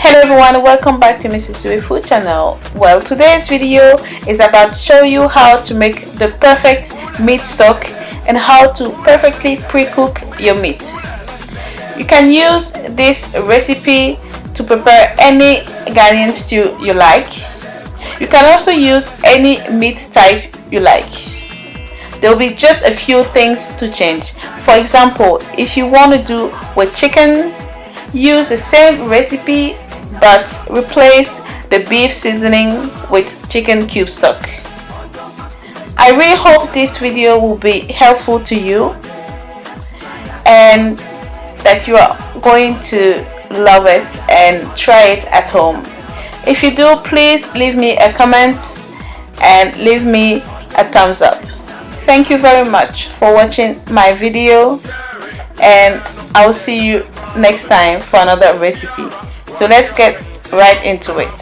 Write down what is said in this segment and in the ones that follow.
Hello everyone, welcome back to Mrs. Sue Food channel. Well, today's video is about show you how to make the perfect meat stock and how to perfectly pre-cook your meat. You can use this recipe to prepare any Ghanaian stew you like. You can also use any meat type you like. There will be just a few things to change. For example, if you want to do with chicken, use the same recipe but replace the beef seasoning with chicken cube stock. I really hope this video will be helpful to you and that you are going to love it and try it at home. If you do, please leave me a comment and leave me a thumbs up. Thank you very much for watching my video, and I'll see you next time for another recipe. So let's get right into it.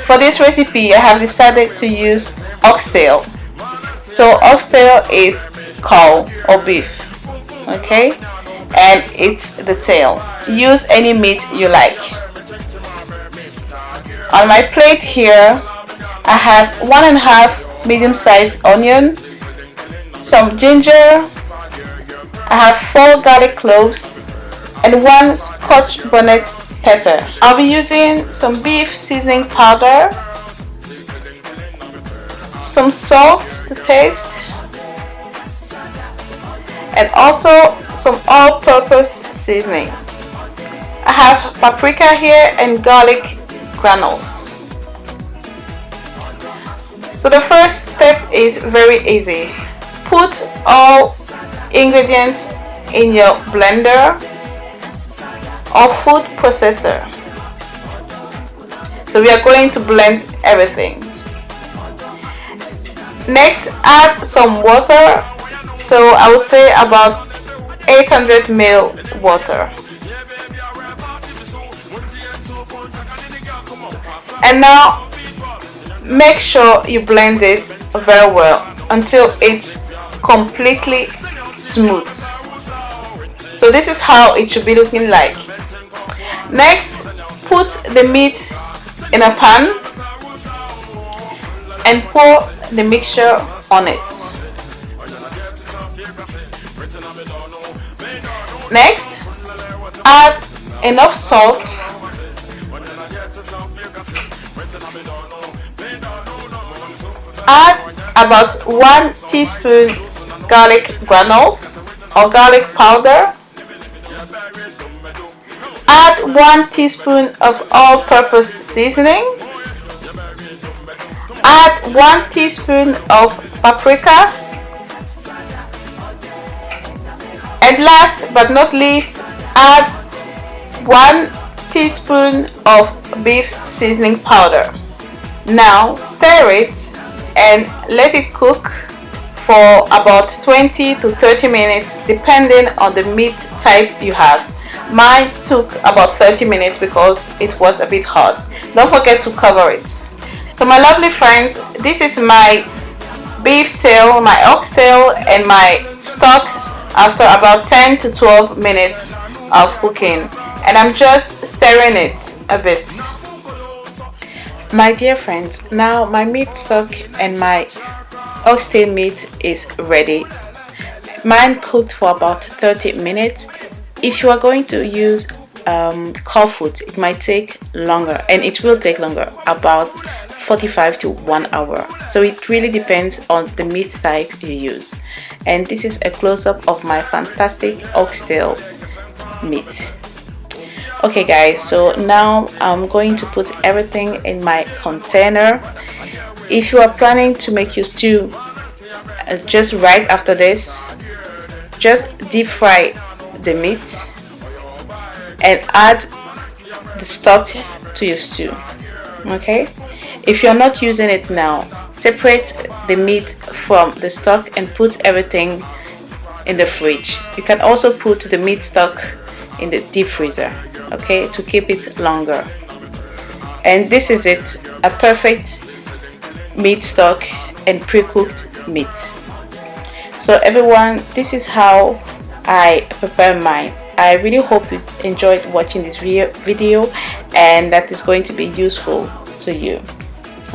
For this recipe, I have decided to use oxtail. So oxtail is cow or beef, okay, and it's the tail. Use any meat you like. On my plate here, I have 1.5 medium-sized onion, some ginger, I have 4 garlic cloves, and 1 Scotch bonnet pepper. I'll be using some beef seasoning powder, some salt to taste, and also some all-purpose seasoning. I have paprika here and garlic granules. So the first step is very easy. Put all ingredients in your blender or food processor. So we are going to blend everything. Next, add some water. So I would say about 800 ml water. And now make sure you blend it very well until it's completely smooth. So this is how it should be looking like. Next, put the meat in a pan and pour the mixture on it. Next, add enough salt, add about 1 teaspoon garlic granules or garlic powder, add 1 teaspoon of all-purpose seasoning, add 1 teaspoon of paprika, and last but not least, add 1 teaspoon of beef seasoning powder. Now stir it and let it cook for about 20 to 30 minutes depending on the meat type you have. Mine took about 30 minutes because it was a bit hot. Don't forget to cover it. So my lovely friends, this is my beef tail, my oxtail, and my stock after about 10 to 12 minutes of cooking, and I'm just stirring it a bit. My dear friends, now my meat stock and my oxtail meat is ready. Mine cooked for about 30 minutes. If you are going to use cow food, it might take longer, and it will take longer, about 45 to 1 hour. So it really depends on the meat type you use. And this is a close-up of my fantastic oxtail meat. Okay guys, so now I'm going to put everything in my container. If you are planning to make your stew just right after this, just deep fry the meat and add the stock to your stew. Okay, if you're not using it now, separate the meat from the stock and put everything in the fridge. You can also put the meat stock in the deep freezer, okay, to keep it longer. And this is it, a perfect meat stock and pre-cooked meat. So everyone, this is how I prepare mine. I really hope you enjoyed watching this video and that is going to be useful to you.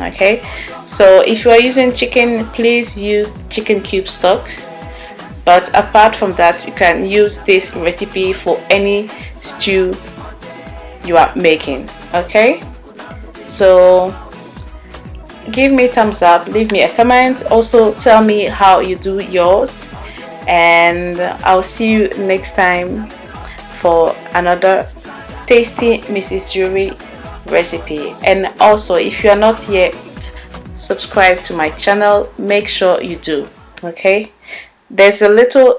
Okay, so if you are using chicken, please use chicken cube stock, but apart from that, you can use this recipe for any stew you are making. Okay, so give me a thumbs up, leave me a comment, also tell me how you do yours, and I'll see you next time for another tasty Mrs. Jury recipe. And also, if you are not yet subscribed to my channel, make sure you do. Okay, there's a little